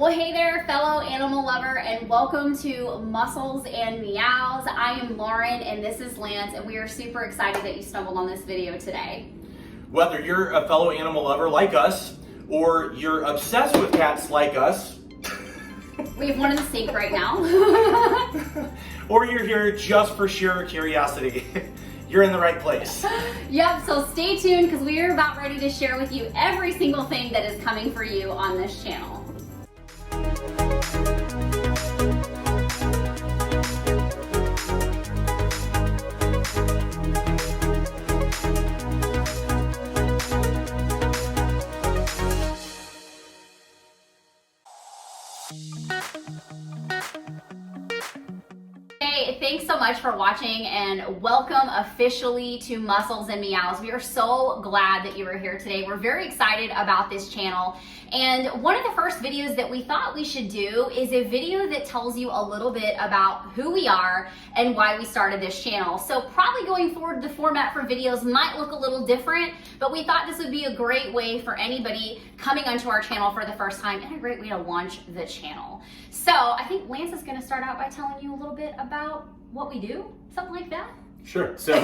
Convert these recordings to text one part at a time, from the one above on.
Well, hey there, fellow animal lover, and welcome to Muscles and Meows. I am Lauren, and this is Lance, and we are super excited that you stumbled on this video today. Whether you're a fellow animal lover like us, or you're obsessed with cats like us, We have one in the sink right now. or you're here just for sheer curiosity, you're in the right place. Yep, so stay tuned because we are about ready to share with you every single thing that is coming for you on this channel. Hey, thanks so much for watching and welcome officially to Muscles and Meows. We are so glad that you are here today. We're very excited about this channel, and one of the first videos that we thought we should do is a video that tells you a little bit about who we are and why we started this channel. So probably going forward, the format for videos might look a little different, but we thought this would be a great way for anybody coming onto our channel for the first time and a great way to launch the channel. So I think Lance is going to start out by telling you a little bit about what we do, something like that. Sure. So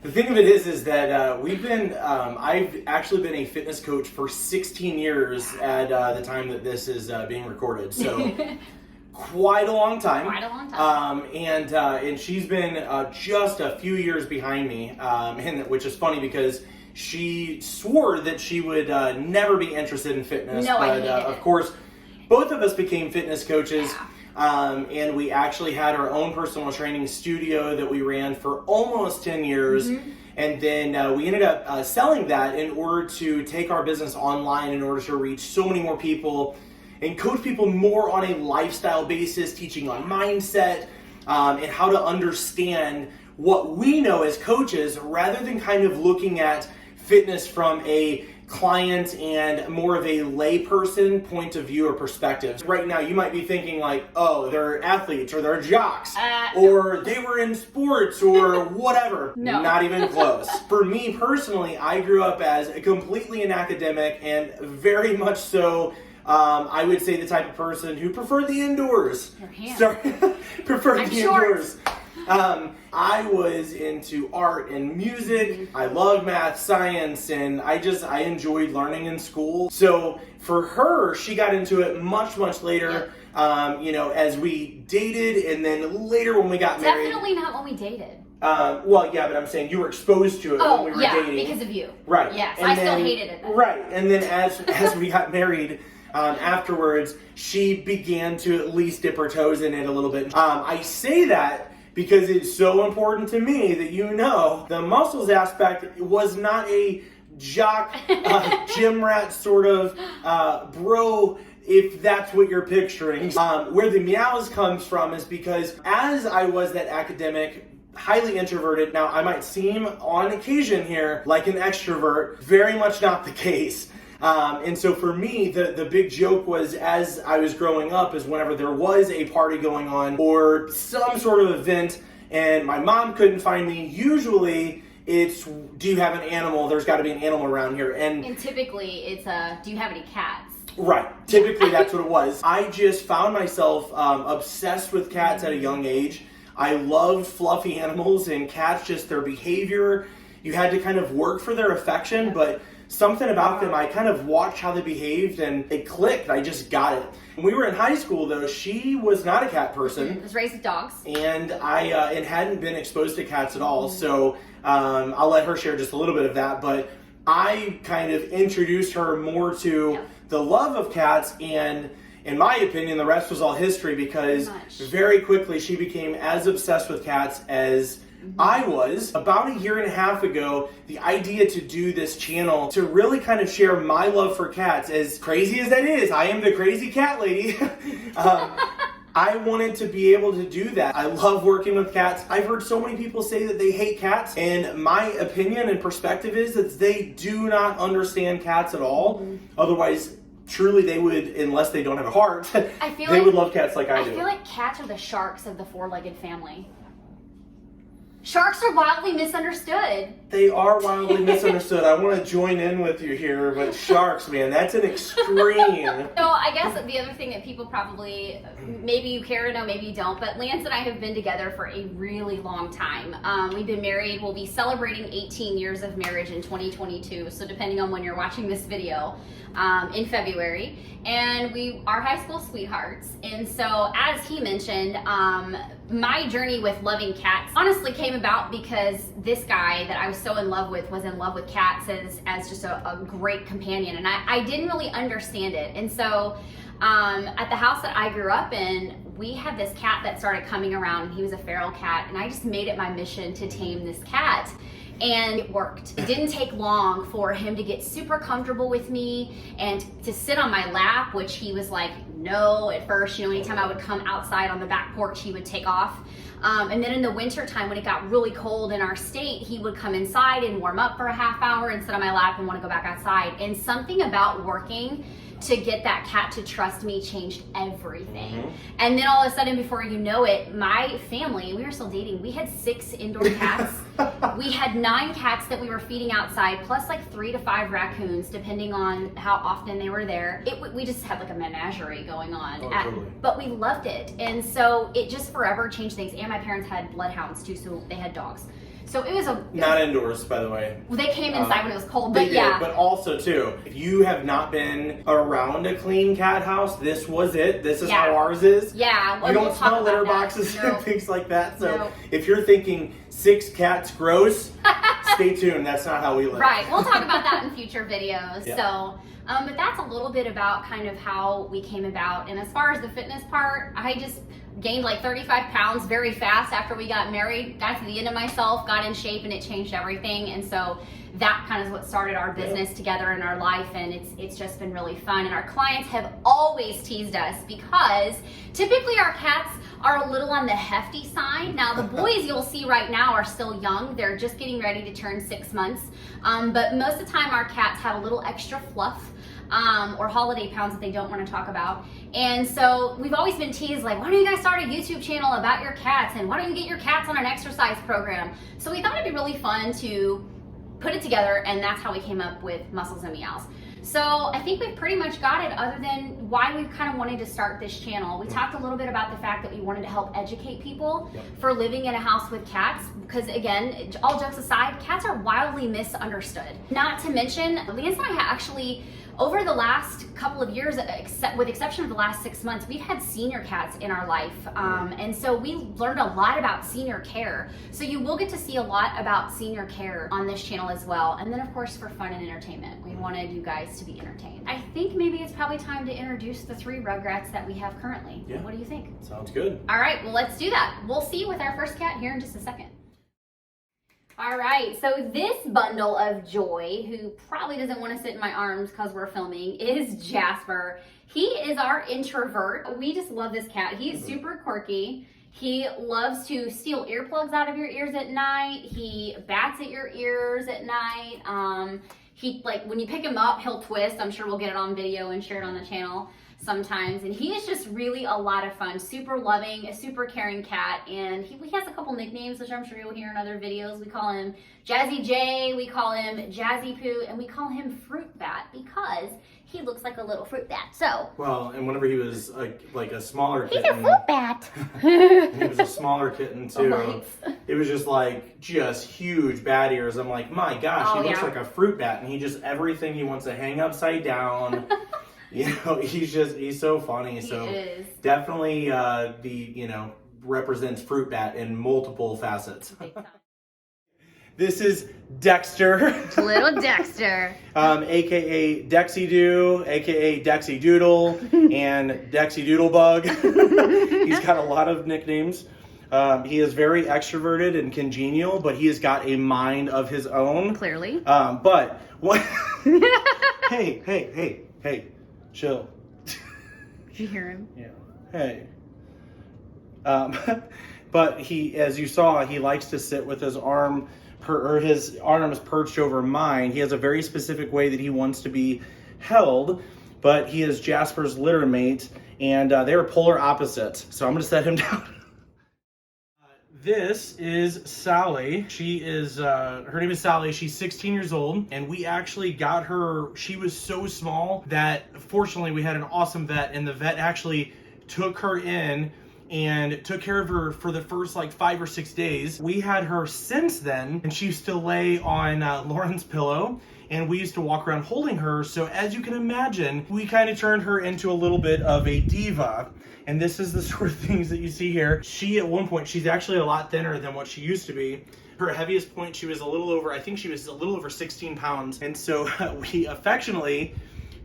the thing of it is that we've been, I've actually been a fitness coach for 16 years at the time that this is being recorded. So quite a long time. Quite a long time. And she's been just a few years behind me, and which is funny because she swore that she would never be interested in fitness. No, but I hated of it. course, both of us became fitness coaches. Yeah. And we actually had our own personal training studio that we ran for almost 10 years. Mm-hmm. And then we ended up selling that in order to take our business online, in order to reach so many more people and coach people more on a lifestyle basis, teaching on mindset and how to understand what we know as coaches, rather than kind of looking at fitness from a client and more of a layperson point of view or perspective. Right now you might be thinking like, oh, they're athletes or they're jocks or they were in sports or whatever. No. Not even close. For me personally, I grew up as completely an academic and very much so I would say the type of person who preferred the indoors. Your hands. Sorry, preferred I'm the short. indoors. I was into art and music. I love math, science, and I enjoyed learning in school. So for her, she got into it much later, as we dated, and then later when we got married. Definitely not when we dated. Well, yeah, but I'm saying you were exposed to it when we were dating. Because of you. Right. Yes, And I then, still hated it then. Right, and then as we got married, afterwards, she began to at least dip her toes in it a little bit. I say that because it's so important to me that you know the muscles aspect was not a jock, gym rat sort of bro, if that's what you're picturing. Where the meows comes from is because as I was that academic, highly introverted, now I might seem on occasion here like an extrovert, very much not the case. And so for me, the big joke was, as I was growing up, is whenever there was a party going on or some sort of event and my mom couldn't find me, usually it's, do you have an animal? There's got to be an animal around here. And typically it's do you have any cats? Right. Typically that's what it was. I just found myself obsessed with cats at a young age. I loved fluffy animals, and cats, just their behavior, you had to kind of work for their affection, but something about them, I kind of watched how they behaved and it clicked. I just got it. When we were in high school though, she was not a cat person. It was raised with dogs. And I hadn't been exposed to cats at all. So I'll let her share just a little bit of that. But I kind of introduced her more to the love of cats, and in my opinion, the rest was all history, because very quickly she became as obsessed with cats as I was. About a year and a half ago, the idea to do this channel to really kind of share my love for cats, as crazy as that is, I am the crazy cat lady. I wanted to be able to do that. I love working with cats. I've heard so many people say that they hate cats, and my opinion and perspective is that they do not understand cats at all. Otherwise, truly they would, unless they don't have a heart, they would love cats like I do. I feel like cats are the sharks of the four-legged family. Sharks are wildly misunderstood. They are wildly misunderstood. I want to join in with you here, but sharks, man, that's an extreme. So I guess the other thing that people probably, maybe you care to know, maybe you don't, but Lance and I have been together for a really long time. We've been married, we'll be celebrating 18 years of marriage in 2022, so depending on when you're watching this video, in February. And we are high school sweethearts. And so as he mentioned, my journey with loving cats honestly came about because this guy that I was so in love with was in love with cats as just a great companion. And I didn't really understand it. And so at the house that I grew up in, we had this cat that started coming around, and he was a feral cat. And I just made it my mission to tame this cat. And it worked. It didn't take long for him to get super comfortable with me and to sit on my lap, which he was like, no, at first. You know, anytime I would come outside on the back porch, he would take off. And then in the winter time, when it got really cold in our state, he would come inside and warm up for a half hour and sit on my lap and want to go back outside. And something about working to get that cat to trust me changed everything. Mm-hmm. And then all of a sudden, before you know it, my family, we were still dating, we had 6 indoor cats. We had 9 cats that we were feeding outside, plus like 3 to 5 raccoons, depending on how often they were there. We just had like a menagerie going on. Totally. But we loved it. And so it just forever changed things. And my parents had bloodhounds too, so they had dogs. So it was not indoors, by the way. Well, they came inside when it was cold, but yeah. But also too, if you have not been around a clean cat house, this was it. This is how ours is. Yeah. You don't smell litter boxes and things like that. So No. if you're thinking 6 cats gross, stay tuned. That's not how we live. Right. We'll talk about that in future videos. Yeah. So, but that's a little bit about kind of how we came about. And as far as the fitness part, I just gained like 35 pounds very fast after we got married, got to the end of myself, got in shape, and it changed everything. And so that kind of is what started our business together in our life, and it's just been really fun. And our clients have always teased us because typically our cats are a little on the hefty side. Now the boys you'll see right now are still young. They're just getting ready to turn 6 months. But most of the time our cats have a little extra fluff. Or holiday pounds that they don't want to talk about. And so we've always been teased like, why don't you guys start a YouTube channel about your cats, and why don't you get your cats on an exercise program? So we thought it'd be really fun to put it together, and that's how we came up with Muscles and Meows. So I think we've pretty much got it, other than why we kind of wanted to start this channel. We talked a little bit about the fact that we wanted to help educate people for living in a house with cats, because again, all jokes aside, cats are wildly misunderstood. Not to mention, Lance and I actually, over the last couple of years, with the exception of the last 6 months, we've had senior cats in our life. And so we learned a lot about senior care. So you will get to see a lot about senior care on this channel as well. And then of course, for fun and entertainment, we wanted you guys to be entertained. I think maybe it's probably time to introduce the 3 Rugrats that we have currently. Yeah. What do you think? Sounds good. All right, well, let's do that. We'll see you with our first cat here in just a second. All right, so this bundle of joy, who probably doesn't want to sit in my arms because we're filming, is Jasper. He is our introvert. We just love this cat. He is super quirky. He loves to steal earplugs out of your ears at night. He bats at your ears at night. He, like, when you pick him up, he'll twist. I'm sure we'll get it on video and share it on the channel sometimes. And he is just really a lot of fun, super loving, a super caring cat. And he has a couple nicknames, which I'm sure you'll hear in other videos. We call him Jazzy J, we call him Jazzy Poo, and we call him Fruit Bat because he looks like a little fruit bat. So, well, and whenever he was like a smaller kitten, he's a fruit bat. He was a smaller kitten too. Right. It was just huge bat ears. I'm like, my gosh, he looks like a fruit bat, and he just, everything he wants to hang upside down. You know, he's so funny. So is. Definitely represents fruit bat in multiple facets. This is Dexter. Little Dexter. AKA Dexy Doo, AKA Dexy Doodle, and Dexy Doodle Bug. He's got a lot of nicknames. He is very extroverted and congenial, but he has got a mind of his own. Clearly. But what? Hey. Chill. Did you hear him? Yeah. Hey. But he, as you saw, he likes to sit with his his arm is perched over mine. He has a very specific way that he wants to be held, but he is Jasper's litter mate, and they're polar opposites. So I'm going to set him down. This is Sally. She is, her name is Sally. She's 16 years old, and we actually got her, she was so small that fortunately we had an awesome vet, and the vet actually took her in and took care of her for the first like 5 or 6 days. We had her since then, and she used to lay on Lauren's pillow, and we used to walk around holding her. So as you can imagine, we kind of turned her into a little bit of a diva. And this is the sort of things that you see here. She, at one point, she's actually a lot thinner than what she used to be. Her heaviest point, she was a little over, I think she was a little over 16 pounds. And so we affectionately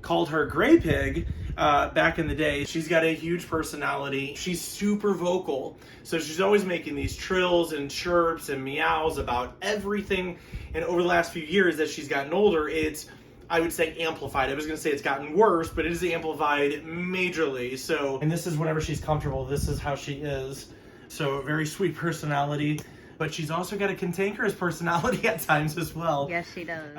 called her Gray Pig back in the day. She's got a huge personality. She's super vocal. So she's always making these trills and chirps and meows about everything. And over the last few years as she's gotten older, it's, I would say, amplified. I was going to say it's gotten worse, but it is amplified majorly. So, and this is whenever she's comfortable, this is how she is. So, very sweet personality, but she's also got a cantankerous personality at times as well. Yes, she does.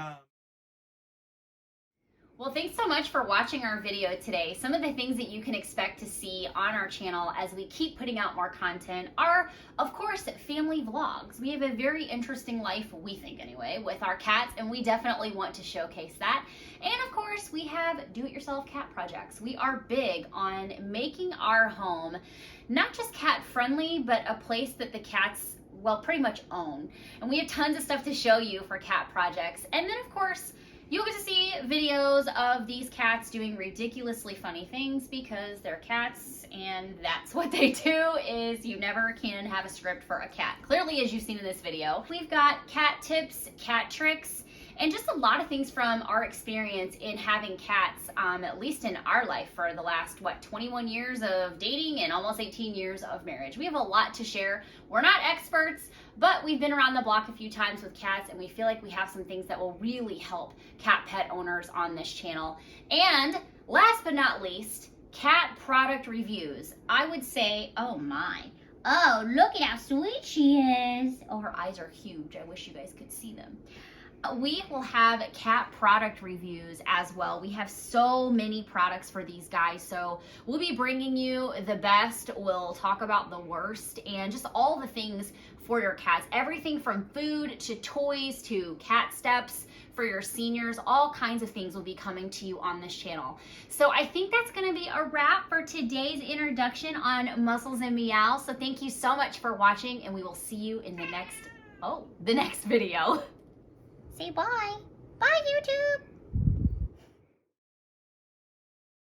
Well, thanks so much for watching our video today. Some of the things that you can expect to see on our channel as we keep putting out more content are, of course, family vlogs. We have a very interesting life, we think anyway, with our cats, and we definitely want to showcase that. And of course, we have do-it-yourself cat projects. We are big on making our home not just cat friendly, but a place that the cats, well, pretty much own. And we have tons of stuff to show you for cat projects. And then of course, you'll get to see videos of these cats doing ridiculously funny things because they're cats, and that's what they do. Is you never can have a script for a cat. Clearly, as you've seen in this video, we've got cat tips, cat tricks, and just a lot of things from our experience in having cats, at least in our life for the last, 21 years of dating and almost 18 years of marriage. We have a lot to share. We're not experts, but we've been around the block a few times with cats, and we feel like we have some things that will really help cat pet owners on this channel. And last but not least, cat product reviews. I would say, oh my. Oh, look at how sweet she is. Oh, her eyes are huge. I wish you guys could see them. We will have cat product reviews as well. We have so many products for these guys, so we'll be bringing you the best. We'll talk about the worst and just all the things for your cats. Everything from food to toys to cat steps for your seniors. All kinds of things will be coming to you on this channel. So I think that's going to be a wrap for today's introduction on Muscles and Meows. So thank you so much for watching, and we will see you in the next video. Say bye. Bye, YouTube.